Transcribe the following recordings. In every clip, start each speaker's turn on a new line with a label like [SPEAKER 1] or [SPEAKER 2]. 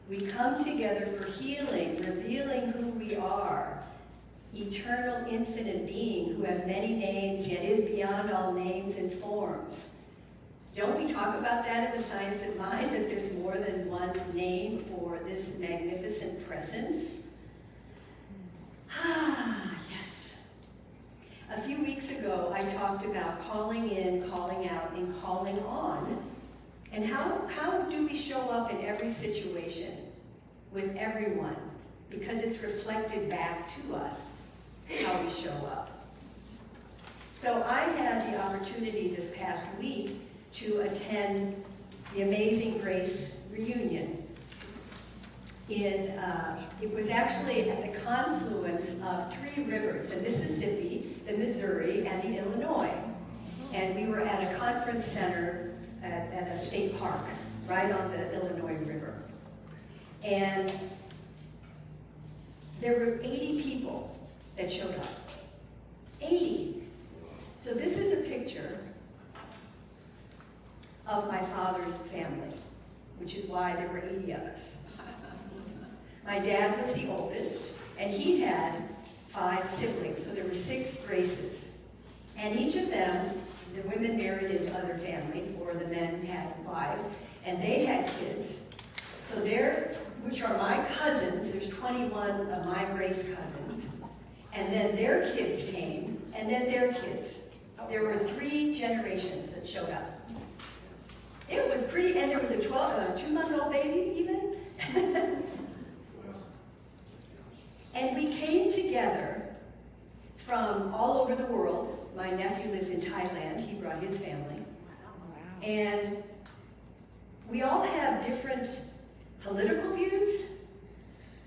[SPEAKER 1] We come together for healing, revealing who we are. Eternal, infinite being who has many names, yet is beyond all names and forms. Don't we talk about that in the Science of Mind, that there's more than one name for this magnificent presence? Ah, yes. A few weeks ago, I talked about calling in, calling out, and calling on. And how do we show up in every situation with everyone? Because it's reflected back to us how we show up. So I had the opportunity this past week to attend the Amazing Grace reunion. It was actually at the confluence of three rivers, the Mississippi, the Missouri, and the Illinois. And we were at a conference center at a state park right on the Illinois River. And there were 80 people that showed up. 80. So this is a picture of my father's family, which is why there were 80 of us. My dad was the oldest, and he had 5 siblings, so there were 6 Graces. And each of them, the women married into other families, or the men had wives, and they had kids. So there, which are my cousins, there's 21 of my Grace cousins, and then their kids came, and then their kids. There were 3 generations that showed up. It was pretty, and there was a 2-month-old baby even. And we came together from all over the world. My nephew lives in Thailand. He brought his family. And we all have different political views,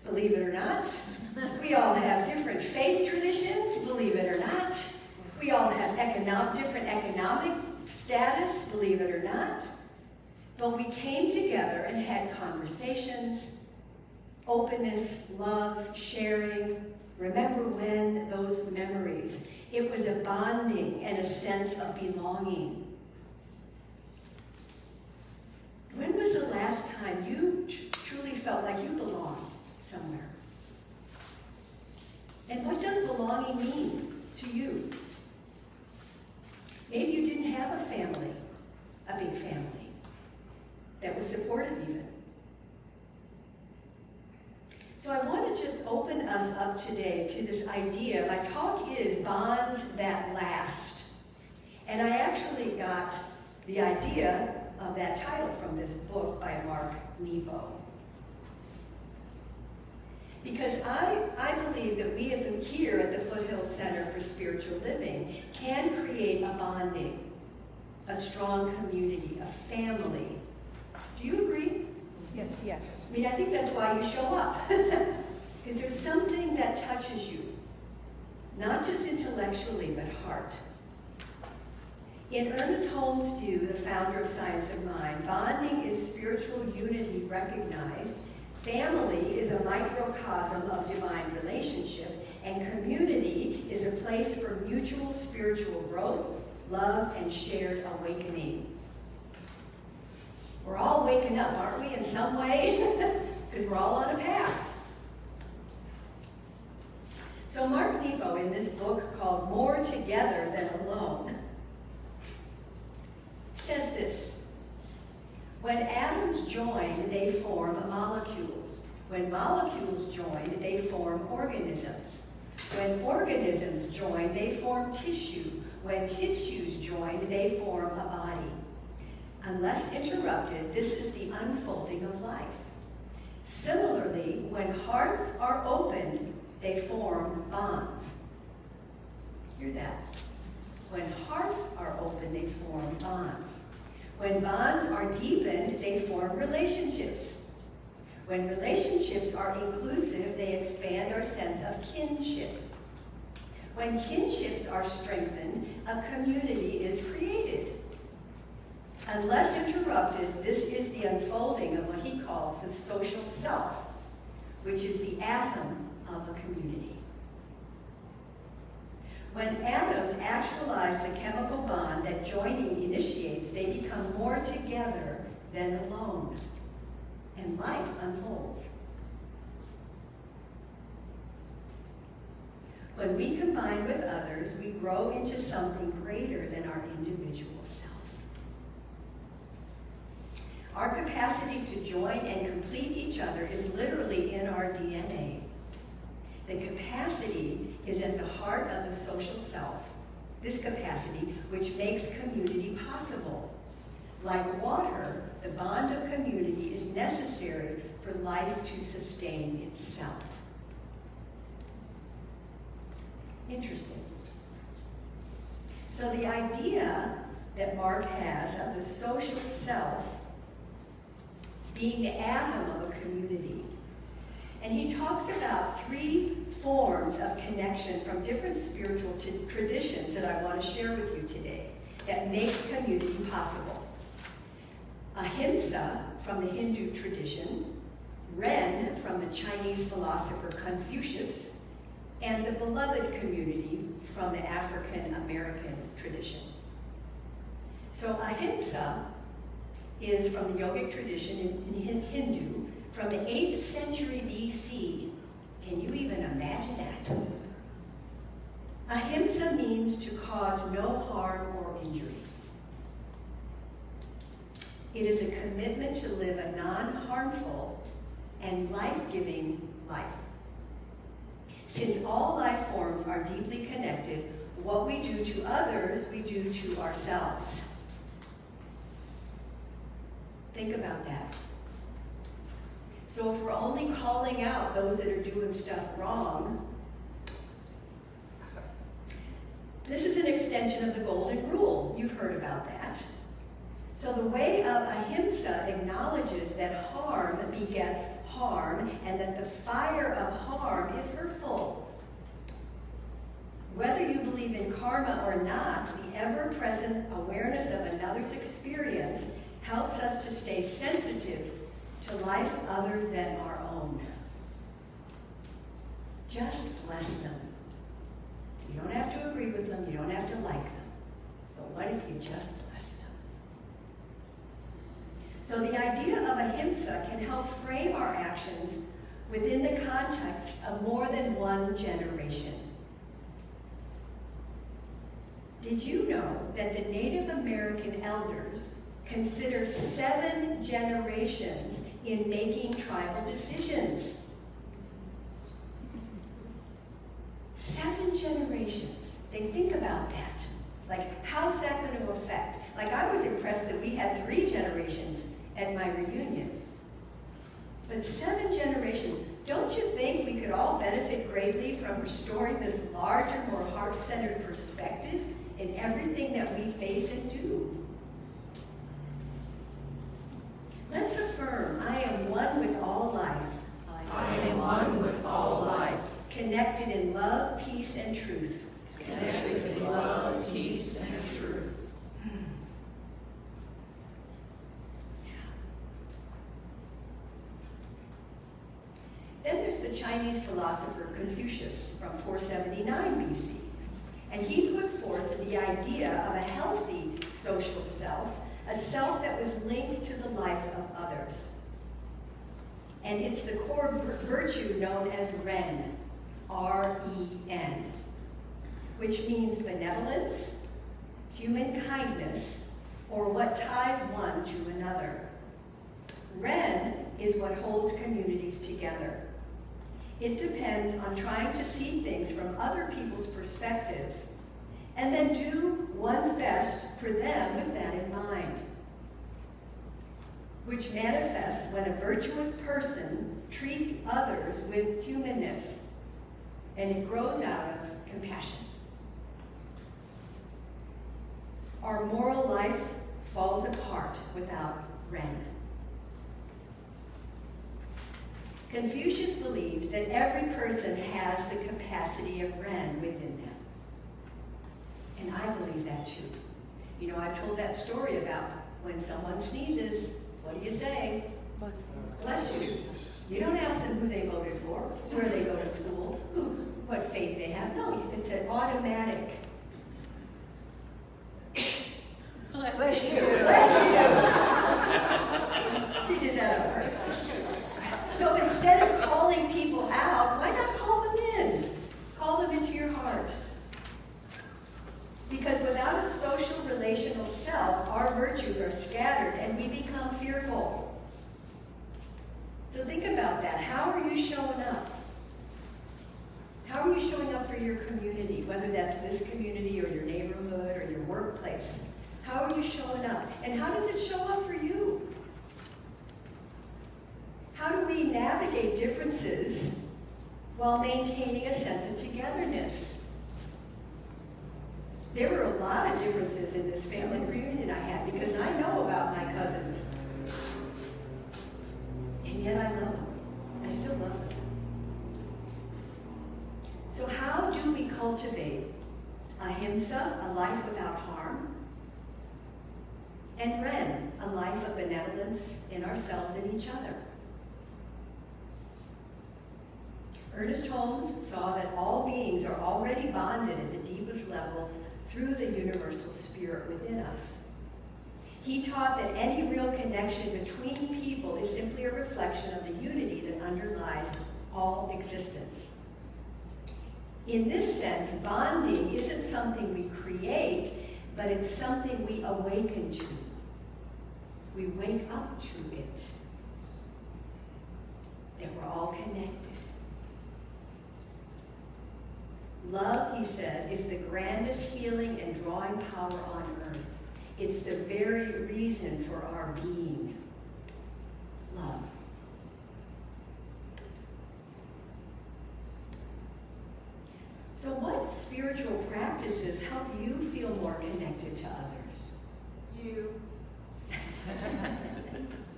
[SPEAKER 1] believe it or not. We all have different faith traditions, believe it or not. We all have different economic status, believe it or not. But we came together and had conversations, openness, love, sharing. Remember when, those memories. It was a bonding and a sense of belonging. When was the last time you truly felt like you belonged somewhere? And what does belonging mean to you? Maybe you didn't have a family, a big family, that was supportive even. So I want to just open us up today to this idea. My talk is Bonds That Last. And I actually got the idea of that title from this book by Mark Nepo. Because I believe that we here at the Foothill Center for Spiritual Living can create a bonding, a strong community, a family. Do you agree?
[SPEAKER 2] Yes. Yes.
[SPEAKER 1] I mean, I think that's why you show up. Because there's something that touches you, not just intellectually, but heart. In Ernest Holmes' view, the founder of Science of Mind, bonding is spiritual unity recognized, family is a microcosm of divine relationship, and community is a place for mutual spiritual growth, love, and shared awakening. We're all waking up, aren't we, in some way? Because we're all on a path. So Mark Nepo, in this book called More Together Than Alone, says this: when atoms join, they form molecules. When molecules join, they form organisms. When organisms join, they form tissue. When tissues join, they form a body. Unless interrupted, this is the unfolding of life. Similarly, when hearts are opened, they form bonds. Hear that? When hearts are open, they form bonds. When bonds are deepened, they form relationships. When relationships are inclusive, they expand our sense of kinship. When kinships are strengthened, a community is created. Unless interrupted, this is the unfolding of what he calls the social self, which is the atom of a community. When atoms actualize the chemical bond that joining initiates, they become more together than alone. and life unfolds. When we combine with others, we grow into something greater than our individual self. Our capacity to join and complete each other is literally in our DNA. The capacity is at the heart of the social self, this capacity which makes community possible. Like water, the bond of community is necessary for life to sustain itself. Interesting. So the idea that Mark has of the social self being the atom of a community. And he talks about 3 forms of connection from different spiritual traditions that I want to share with you today that make community possible. Ahimsa from the Hindu tradition, Ren from the Chinese philosopher Confucius, and the beloved community from the African American tradition. So Ahimsa is from the yogic tradition in Hindu from the 8th century BC. Can you even imagine that? Ahimsa means to cause no harm or injury. It is a commitment to live a non-harmful and life-giving life. Since all life forms are deeply connected, what we do to others, we do to ourselves. Think about that. So if we're only calling out those that are doing stuff wrong, this is an extension of the golden rule. You've heard about that. So the way of Ahimsa acknowledges that harm begets harm and that the fire of harm is hurtful. Whether you believe in karma or not, the ever-present awareness of another's experience helps us to stay sensitive to life other than our own. Just bless them. You don't have to agree with them, you don't have to like them. But what if you just bless them? So the idea of Ahimsa can help frame our actions within the context of more than one generation. Did you know that the Native American elders consider 7 generations in making tribal decisions? 7 generations. Think about that. Like, how's that going to affect? Like, I was impressed that we had 3 generations at my reunion. But 7 generations. Don't you think we could all benefit greatly from restoring this larger, more heart-centered perspective in everything that we face and do? Let's affirm, I am one with all life.
[SPEAKER 2] I am one with all life.
[SPEAKER 1] Connected in love, peace, and truth.
[SPEAKER 2] Connected in love, peace, and truth.
[SPEAKER 1] Then there's the Chinese philosopher Confucius from 479 BC. And he put forth the idea of a healthy social self, a self that was linked to the life of others. And it's the core virtue known as Ren, R-E-N, which means benevolence, human kindness, or what ties one to another. Ren is what holds communities together. It depends on trying to see things from other people's perspectives and then do one's best for them with that in mind, which manifests when a virtuous person treats others with humanness, and it grows out of compassion. Our moral life falls apart without Ren. Confucius believed that every person has the capacity of Ren within them. And I believe that too. You know, I've told that story about when someone sneezes, what do you say?
[SPEAKER 3] Bless you.
[SPEAKER 1] Bless you. You don't ask them who they voted for, where they go to school, what faith they have. No, it's an automatic.
[SPEAKER 3] Bless you.
[SPEAKER 1] Bless you. She did that on purpose. our virtues are scattered and we become fearful. So think about that. How are you showing up? How are you showing up for your community, whether that's this community or your neighborhood or your workplace? How are you showing up? And how does it show up for you? How do we navigate differences while maintaining a sense of togetherness? There were a lot of differences in this family reunion I had because I know about my cousins. And yet I love them. I still love them. So how do we cultivate Ahimsa, a life without harm, and Ren, a life of benevolence in ourselves and each other? Ernest Holmes saw that all beings are already bonded at the deepest level through the universal spirit within us. He taught that any real connection between people is simply a reflection of the unity that underlies all existence. In this sense, bonding isn't something we create, but it's something we awaken to. We wake up to it. That we're all connected. Love, he said, is the grandest healing and drawing power on earth. It's the very reason for our being. Love. So what spiritual practices help you feel more connected to others?
[SPEAKER 2] You.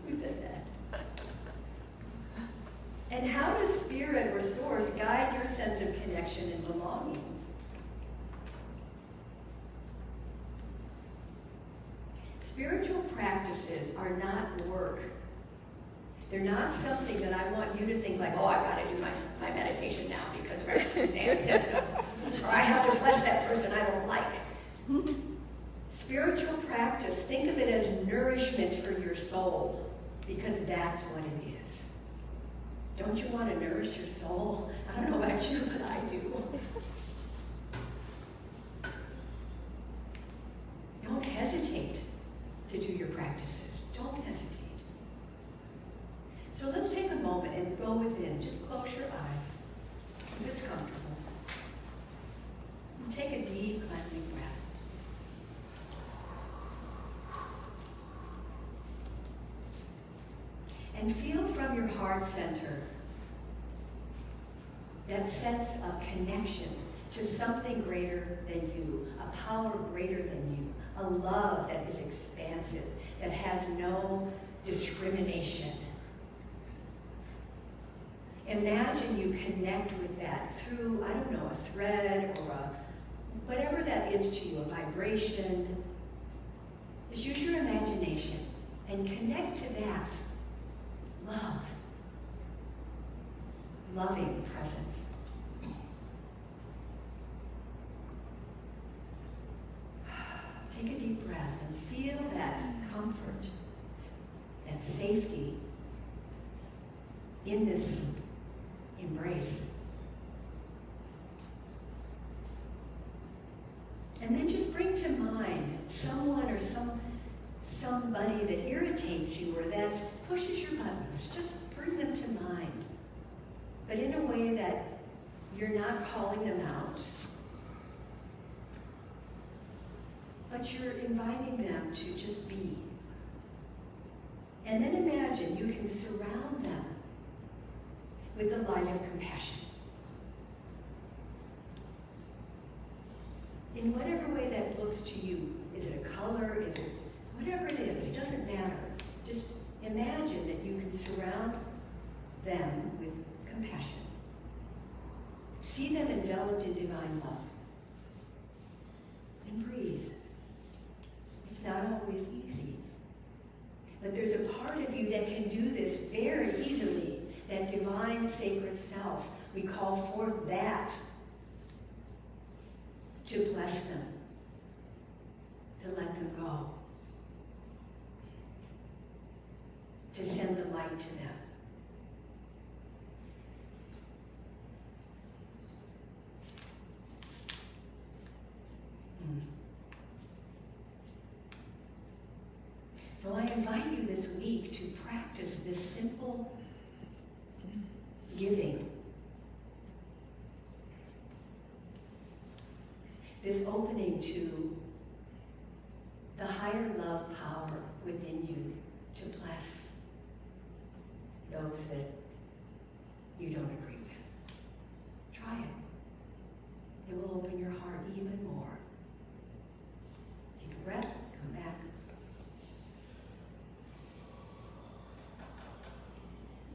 [SPEAKER 1] Who said that? And how does spirit or source guide your sense of connection and belonging? Spiritual practices are not work. They're not something that I want you to think like, oh, I've got to do my meditation now because Reverend Suzanne said so. Or I have to bless that person I don't like. Spiritual practice, think of it as nourishment for your soul, because that's what it is. Don't you want to nourish your soul? I don't know about you, but I do. Don't hesitate to do your practices. Don't hesitate. So let's take a moment and go within. Just close your eyes, if it's comfortable. And take a deep cleansing breath. And feel from your heart center that sense of connection to something greater than you, a power greater than you, a love that is expansive, that has no discrimination. Imagine you connect with that through, I don't know, a thread or whatever that is to you, a vibration. Just use your imagination and connect to that. Love. Loving presence. Take a deep breath and feel that comfort, that safety in this embrace. And then just bring to mind someone or somebody that irritates you or that pushes your buttons. Just bring them to mind. But in a way that you're not calling them out, but you're inviting them to just be. And then imagine you can surround them with the light of compassion. In whatever way that looks to you. Is it a color? Is it whatever it is? It doesn't matter. Just imagine that you can surround them with compassion. See them enveloped in divine love. And breathe. It's not always easy. But there's a part of you that can do this very easily. That divine sacred self. We call forth that to bless them. To let them go. To send the light to them. So I invite you this week to practice this simple giving. This opening to the higher love power within you to bless those that you don't agree with. Try it. It will open your heart even more. Take a breath, come back.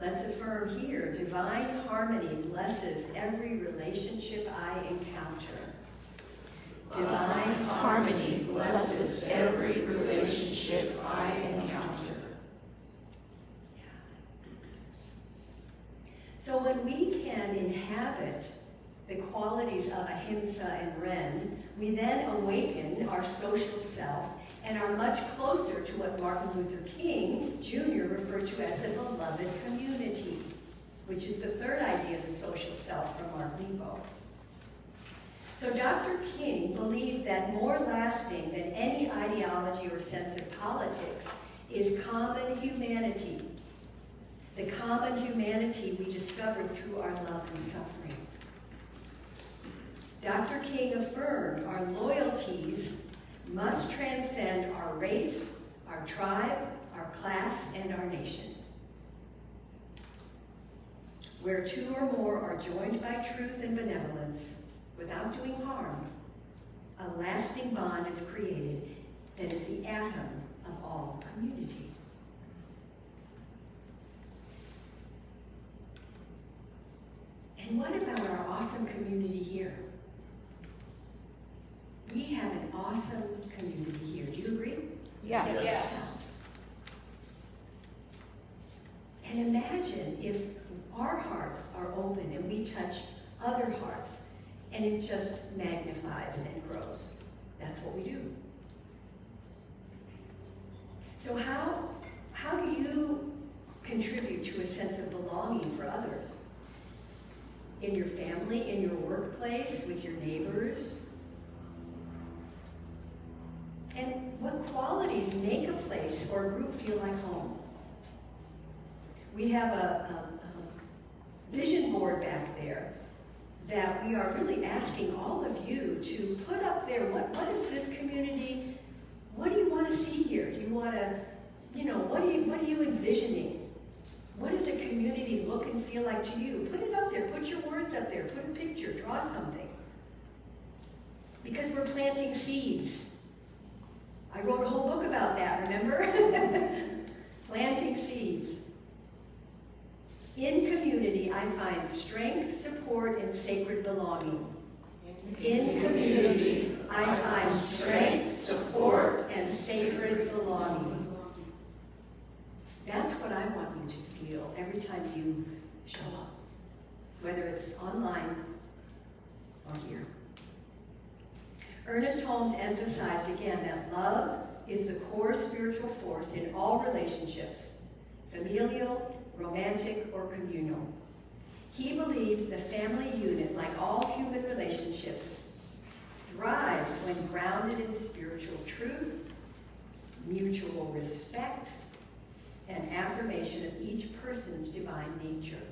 [SPEAKER 1] Let's affirm here, divine harmony blesses every relationship I encounter.
[SPEAKER 2] Divine harmony blesses every relationship I encounter.
[SPEAKER 1] So when we can inhabit the qualities of Ahimsa and Ren, we then awaken our social self and are much closer to what Martin Luther King Jr. referred to as the beloved community, which is the third idea of the social self from Mark Nepo. So Dr. King believed that more lasting than any ideology or sense of politics is common humanity. The common humanity we discovered through our love and suffering. Dr. King affirmed our loyalties must transcend our race, our tribe, our class, and our nation. Where two or more are joined by truth and benevolence, without doing harm, a lasting bond is created that is the atom of all community. And what about our awesome community here? We have an awesome community here. Do you agree?
[SPEAKER 2] Yes.
[SPEAKER 1] Yes. And imagine if our hearts are open and we touch other hearts, and it just magnifies and grows. That's what we do. So how do you contribute to a sense of belonging for others? In your family, in your workplace, with your neighbors? And what qualities make a place or a group feel like home? We have a vision board back there that we are really asking all of you to put up there. What is this community? What do you want to see here? Do you want to, what are you envisioning? What does a community look and feel like to you? Put it up there. Put your words up there. Put a picture. Draw something. Because we're planting seeds. I wrote a whole book about that, remember? Planting seeds. In community, I find strength, support, and sacred belonging. In community, I find strength, support, and sacred belonging. That's what I want you to feel every time you show up, whether it's online or here. Ernest Holmes emphasized again that love is the core spiritual force in all relationships, familial, romantic, or communal. He believed the family unit, like all human relationships, thrives when grounded in spiritual truth, mutual respect, and affirmation of each person's divine nature.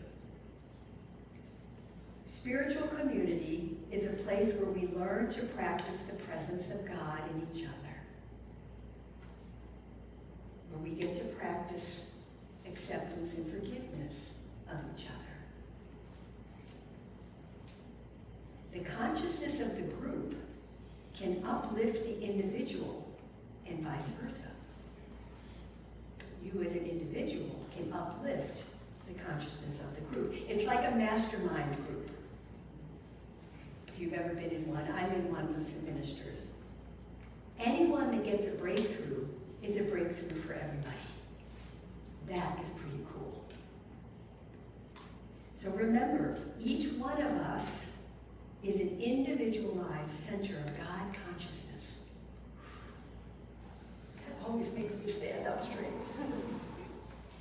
[SPEAKER 1] Spiritual community is a place where we learn to practice the presence of God in each other, where we get to practice acceptance and forgiveness of each other. The consciousness of the group can uplift the individual and vice versa. You as an individual can uplift the consciousness of the group. It's like a mastermind group. If you've ever been in one, I'm in one with some ministers. Anyone that gets a breakthrough is a breakthrough for everybody. That is pretty cool. So remember, each one of us is an individualized center of God consciousness. That always makes me stand up straight.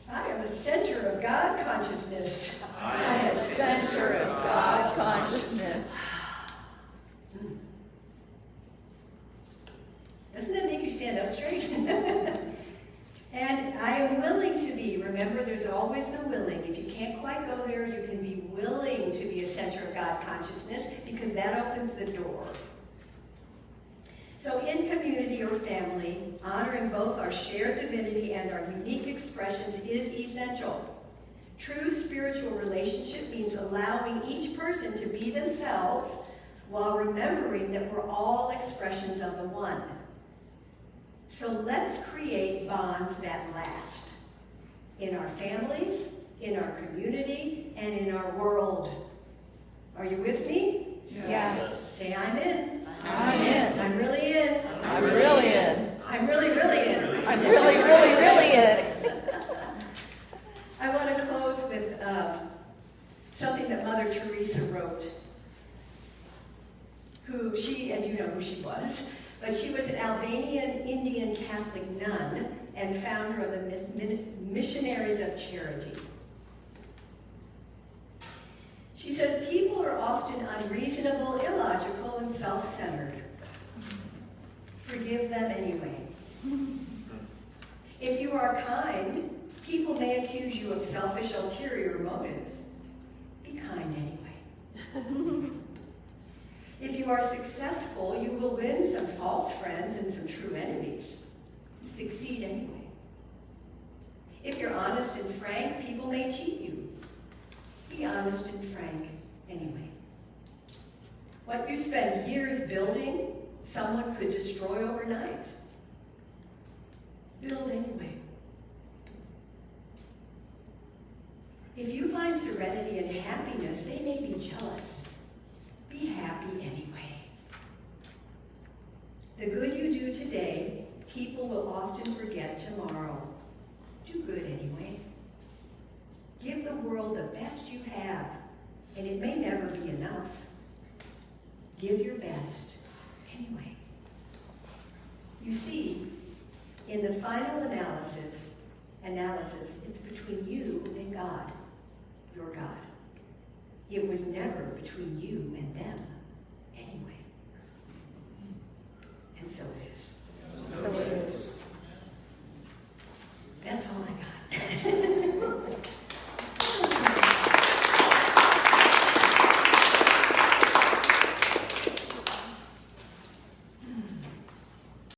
[SPEAKER 1] I am a center of God consciousness.
[SPEAKER 2] I am a center of God consciousness.
[SPEAKER 1] Doesn't that make you stand up straight? quite go there. You can be willing to be a center of God consciousness, because that opens the door. So in community or family, honoring both our shared divinity and our unique expressions is essential. True spiritual relationship means allowing each person to be themselves while remembering that we're all expressions of the one. So let's create bonds that last in our families, in our community, and in our world. Are you with me?
[SPEAKER 2] Yes.
[SPEAKER 1] Say, I'm in.
[SPEAKER 2] I'm in.
[SPEAKER 1] I'm really in.
[SPEAKER 2] I'm really in.
[SPEAKER 1] I'm really, really in.
[SPEAKER 2] I'm really, really, really in.
[SPEAKER 1] I want to close with something that Mother Teresa wrote. And you know who she was, but she was an Albanian Indian Catholic nun and founder of the Missionaries of Charity. She says, people are often unreasonable, illogical, and self-centered. Forgive them anyway. If you are kind, people may accuse you of selfish, ulterior motives. Be kind anyway. If you are successful, you will win some false friends and some true enemies. Succeed anyway. If you're honest and frank, people may cheat you. Be honest and frank anyway. What you spend years building, someone could destroy overnight. Build anyway. If you find serenity and happiness, they may be jealous. Be happy anyway. The good you do today, people will often forget tomorrow. Do good anyway. Give the world the best you have, and it may never be enough. Give your best anyway. You see, in the final analysis, it's between you and God, your God. It was never between you and them anyway. And so it is.